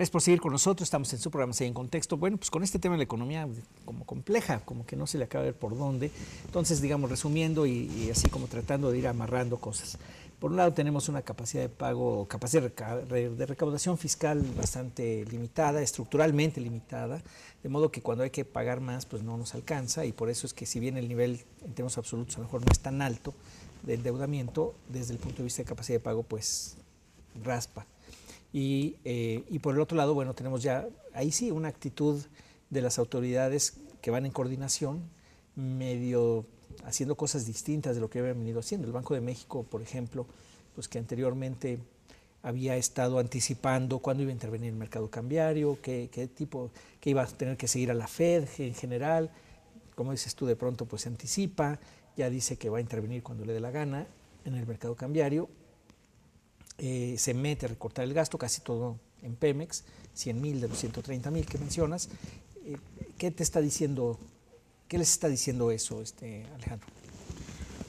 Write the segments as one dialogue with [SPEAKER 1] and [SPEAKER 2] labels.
[SPEAKER 1] Gracias por seguir con nosotros. Estamos en su programa Seguir en Contexto. Bueno, pues con este tema de la economía como compleja, como que no se le acaba de ver por dónde. Entonces, digamos, resumiendo y así como tratando de ir amarrando cosas. Por un lado tenemos una capacidad de pago, capacidad de recaudación fiscal bastante limitada, estructuralmente limitada, de modo que cuando hay que pagar más, pues no nos alcanza, y por eso es que si bien el nivel en términos absolutos a lo mejor no es tan alto de endeudamiento, desde el punto de vista de capacidad de pago, pues raspa. Y por el otro lado, bueno, tenemos ya ahí sí una actitud de las autoridades que van en coordinación, medio haciendo cosas distintas de lo que habían venido haciendo. El Banco de México, por ejemplo, pues que anteriormente había estado anticipando cuándo iba a intervenir el mercado cambiario, qué tipo, que iba a tener que seguir a la Fed en general. Como dices tú, de pronto pues se anticipa, ya dice que va a intervenir cuando le dé la gana en el mercado cambiario. Se mete a recortar el gasto, casi todo en Pemex, 100,000 de los 130,000 que mencionas. ¿Qué te está diciendo, qué les está diciendo eso, Alejandro?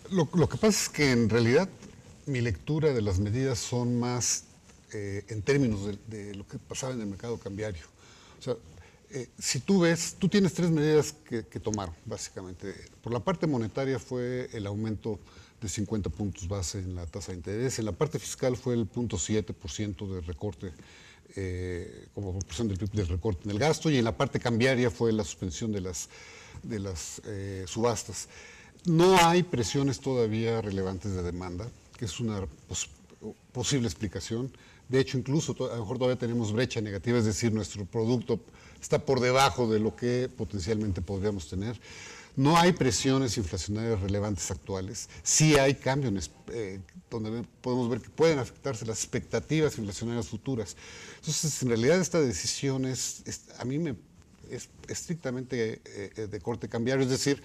[SPEAKER 2] Lo que pasa es que en realidad mi lectura de las medidas son más en términos de lo que pasaba en el mercado cambiario. O sea, si tú ves, tú tienes tres medidas que tomaron, básicamente. Por la parte monetaria fue el aumento de 50 puntos base en la tasa de interés. En la parte fiscal fue el 0.7% de recorte, como proporción del recorte en el gasto, y en la parte cambiaria fue la suspensión de las subastas. No hay presiones todavía relevantes de demanda, que es una posible explicación. De hecho, incluso a lo mejor todavía tenemos brecha negativa, es decir, nuestro producto está por debajo de lo que potencialmente podríamos tener. No hay presiones inflacionarias relevantes actuales. Sí hay cambios donde podemos ver que pueden afectarse las expectativas inflacionarias futuras. Entonces, en realidad esta decisión es estrictamente de corte cambiario, es decir,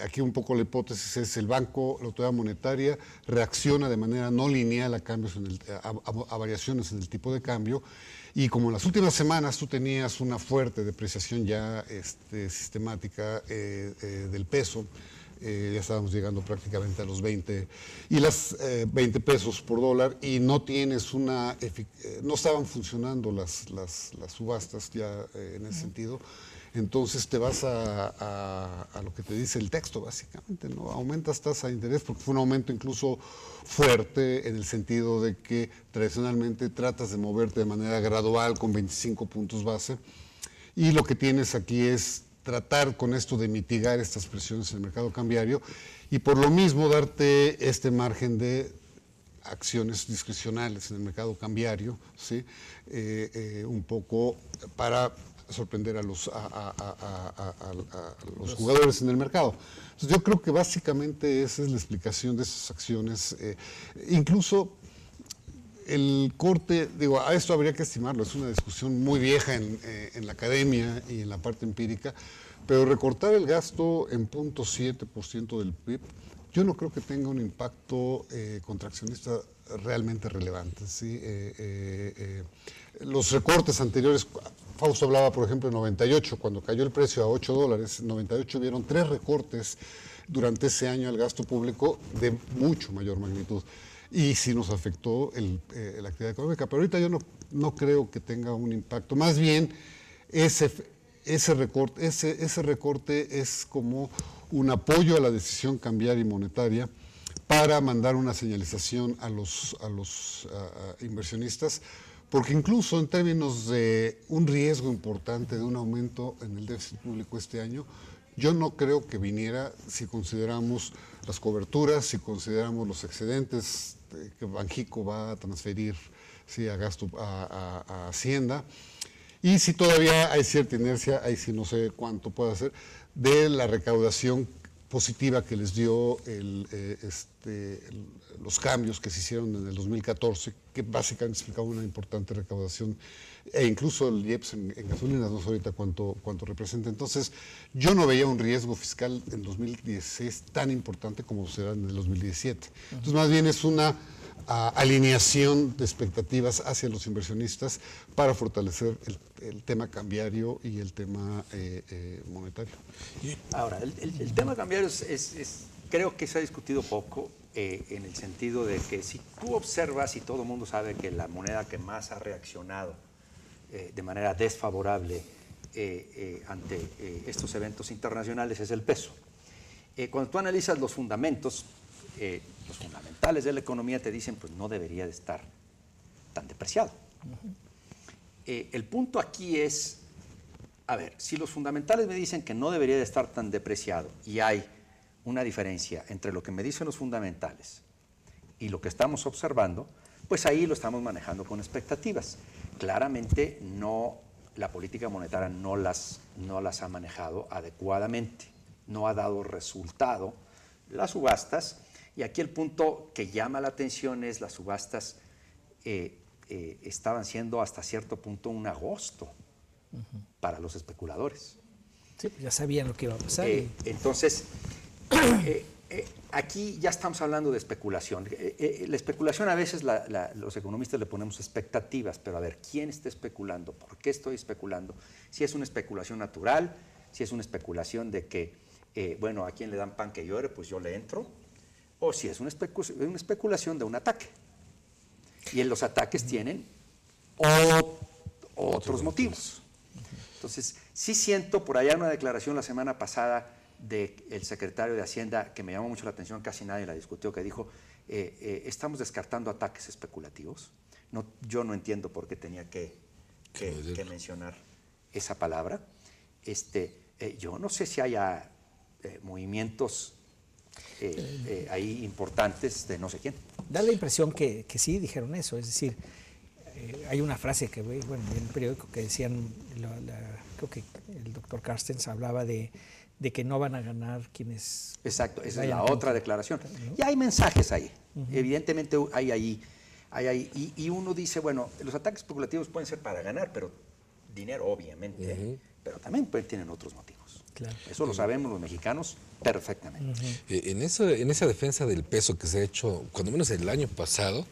[SPEAKER 2] aquí un poco la hipótesis es el banco, la autoridad monetaria, reacciona de manera no lineal a cambios a variaciones en el tipo de cambio, y como en las últimas semanas tú tenías una fuerte depreciación ya sistemática del peso, ya estábamos llegando prácticamente a los 20 y las 20 pesos por dólar, y no tienes no estaban funcionando las subastas ya en ese sentido. Entonces te vas a lo que te dice el texto, básicamente, ¿no? Aumentas tasa de interés porque fue un aumento incluso fuerte, en el sentido de que tradicionalmente tratas de moverte de manera gradual con 25 puntos base, y lo que tienes aquí es tratar con esto de mitigar estas presiones en el mercado cambiario, y por lo mismo darte este margen de acciones discrecionales en el mercado cambiario, ¿sí? Un poco para sorprender a los jugadores en el mercado. Entonces, yo creo que básicamente esa es la explicación de esas acciones. Incluso el corte, digo, a esto habría que estimarlo, es una discusión muy vieja en la academia y en la parte empírica, pero recortar el gasto en 0.7% del PIB, yo no creo que tenga un impacto contraccionista realmente relevante, ¿sí? Los recortes anteriores, Fausto hablaba, por ejemplo, en 98, cuando cayó el precio a $8, en 98 vieron 3 recortes durante ese año al gasto público de mucho mayor magnitud, y sí nos afectó la actividad económica, pero ahorita yo no creo que tenga un impacto. Más bien, ese recorte es como un apoyo a la decisión cambiaria y monetaria para mandar una señalización a los inversionistas, porque incluso en términos de un riesgo importante de un aumento en el déficit público este año, yo no creo que viniera si consideramos las coberturas, si consideramos los excedentes que Banxico va a transferir, ¿sí?, a gasto a Hacienda, y si todavía hay cierta inercia, ahí sí no sé cuánto puede hacer, de la recaudación positiva que les dio los cambios que se hicieron en el 2014, que básicamente explicaba una importante recaudación, e incluso el IEPS en gasolinas, no sé ahorita cuánto representa. Entonces, yo no veía un riesgo fiscal en 2016 tan importante como será en el 2017. Entonces, más bien es una alineación de expectativas hacia los inversionistas para fortalecer el tema cambiario y el tema monetario.
[SPEAKER 3] Ahora, el tema cambiario creo que se ha discutido poco, en el sentido de que si tú observas, y todo el mundo sabe que la moneda que más ha reaccionado de manera desfavorable ante estos eventos internacionales es el peso. Cuando tú analizas los fundamentales de la economía te dicen, pues no debería de estar tan depreciado. El punto aquí es, a ver, si los fundamentales me dicen que no debería de estar tan depreciado y hay una diferencia entre lo que me dicen los fundamentales y lo que estamos observando, pues ahí lo estamos manejando con expectativas. Claramente la política monetaria no las ha manejado adecuadamente, no ha dado resultado las subastas, y aquí el punto que llama la atención es las subastas estaban siendo hasta cierto punto un agosto para los especuladores.
[SPEAKER 1] Sí, pues ya sabían lo que iba a pasar.
[SPEAKER 3] Entonces, aquí ya estamos hablando de especulación. La especulación a veces los economistas le ponemos expectativas, pero a ver, ¿quién está especulando? ¿Por qué estoy especulando? Si es una especulación natural, si es una especulación de que, bueno, a quien le dan pan que llore, pues yo le entro, o si es una especulación de un ataque. Y en los ataques tienen otros motivos. Entonces, sí siento, por allá una declaración la semana pasada del secretario de Hacienda, que me llamó mucho la atención, casi nadie la discutió, que dijo, estamos descartando ataques especulativos. Yo no entiendo por qué tenía que mencionar esa palabra. Yo no sé si haya movimientos ahí importantes de no sé quién.
[SPEAKER 1] Da la impresión que sí dijeron eso, es decir, hay una frase que, bueno, en el periódico que decían, creo que el doctor Carstens hablaba de que no van a ganar quienes...
[SPEAKER 3] Exacto, esa es la otra declaración. ¿No? Y hay mensajes ahí, evidentemente hay ahí, y uno dice, bueno, los ataques especulativos pueden ser para ganar, pero dinero obviamente, pero también tienen otros motivos. Claro. Eso lo sabemos los mexicanos perfectamente.
[SPEAKER 4] En esa defensa del peso que se ha hecho, cuando menos el año pasado,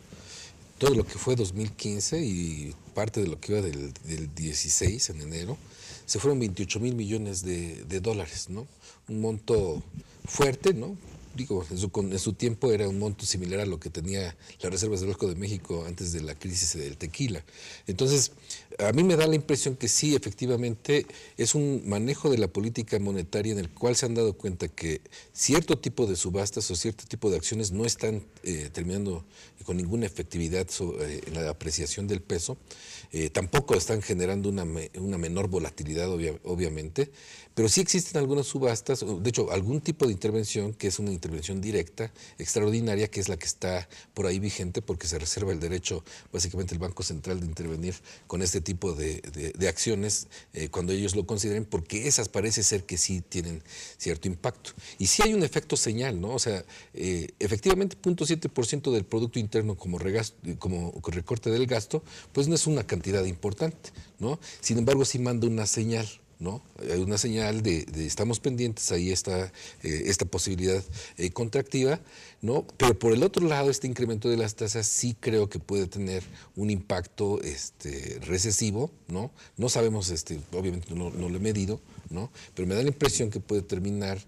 [SPEAKER 4] todo lo que fue 2015 y parte de lo que iba del 16 en enero, se fueron 28 mil millones de dólares, ¿no? Un monto fuerte, ¿no? Digo, en su tiempo era un monto similar a lo que tenía las reservas del Banco de México antes de la crisis del tequila. Entonces, a mí me da la impresión que sí, efectivamente, es un manejo de la política monetaria en el cual se han dado cuenta que cierto tipo de subastas o cierto tipo de acciones no están terminando con ninguna efectividad en la apreciación del peso. Tampoco están generando una menor volatilidad, obviamente, pero sí existen algunas subastas, de hecho, algún tipo de intervención que es una intervención directa, extraordinaria, que es la que está por ahí vigente porque se reserva el derecho, básicamente, el Banco Central de intervenir con este tipo de acciones cuando ellos lo consideren, porque esas parece ser que sí tienen cierto impacto. Y sí hay un efecto señal, ¿no? O sea, efectivamente, 0.7% del Producto Interno como recorte del gasto, pues no es una cantidad importante, ¿no? Sin embargo, sí manda una señal, ¿no? Hay una señal de estamos pendientes, ahí está esta posibilidad contractiva, ¿no? Pero por el otro lado, este incremento de las tasas sí creo que puede tener un impacto recesivo, ¿no? No sabemos, obviamente no lo he medido, ¿no? Pero me da la impresión que puede terminar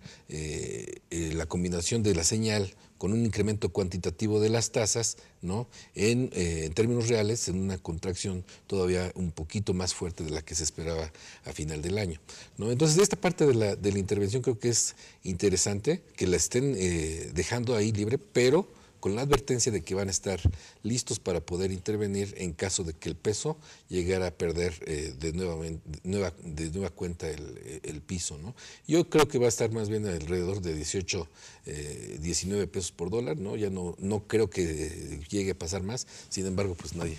[SPEAKER 4] la combinación de la señal con un incremento cuantitativo de las tasas, ¿no? En términos reales, en una contracción todavía un poquito más fuerte de la que se esperaba a final del año, ¿no? Entonces, esta parte de la intervención creo que es interesante, que la estén dejando ahí libre, pero con la advertencia de que van a estar listos para poder intervenir en caso de que el peso llegara a perder de nueva cuenta el piso, ¿no? Yo creo que va a estar más bien alrededor de 18, 19 pesos por dólar, ¿no? Ya no creo que llegue a pasar más, sin embargo, pues nadie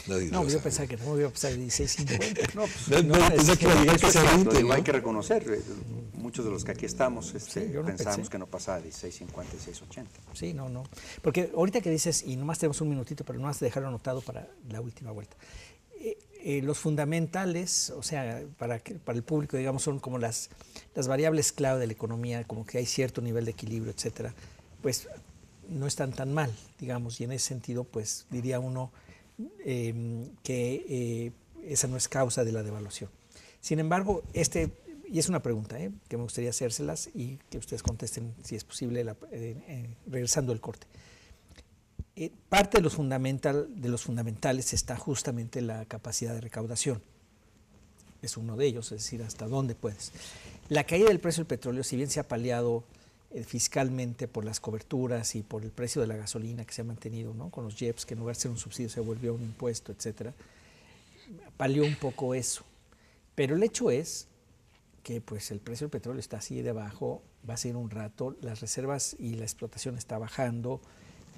[SPEAKER 1] no, yo pensaba que no iba a pasar de 16.50.
[SPEAKER 3] No, pues hay que reconocer, muchos de los que aquí estamos pensábamos que no pasaba de 16.50 y 6.80.
[SPEAKER 1] Sí, no. Porque ahorita que dices, y nomás tenemos un minutito, pero nomás dejarlo anotado para la última vuelta. Los fundamentales, o sea, para el público, digamos, son como las variables clave de la economía, como que hay cierto nivel de equilibrio, etcétera, pues no están tan mal, digamos, y en ese sentido, pues diría uno que esa no es causa de la devaluación. Sin embargo, y es una pregunta que me gustaría hacérselas y que ustedes contesten si es posible regresando al corte. Parte de los fundamentales está justamente la capacidad de recaudación. es uno de ellos, es decir, hasta dónde puedes. La caída del precio del petróleo, si bien se ha paliado fiscalmente por las coberturas y por el precio de la gasolina que se ha mantenido, ¿no? Con los JEPs, que en lugar de ser un subsidio se volvió un impuesto, etcétera, palió un poco eso. Pero el hecho es que pues el precio del petróleo está así de bajo, va a ser un rato, las reservas y la explotación está bajando,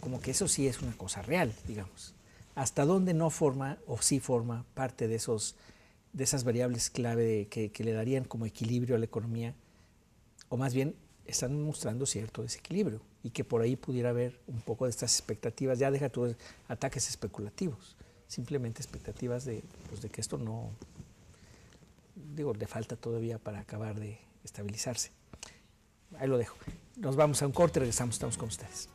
[SPEAKER 1] como que eso sí es una cosa real, digamos. Hasta dónde no forma o sí forma parte de esas variables clave que le darían como equilibrio a la economía, o más bien están mostrando cierto desequilibrio y que por ahí pudiera haber un poco de estas expectativas, ya deja tus ataques especulativos, simplemente expectativas de que esto no, digo, le falta todavía para acabar de estabilizarse. Ahí lo dejo. Nos vamos a un corte, regresamos, estamos con ustedes.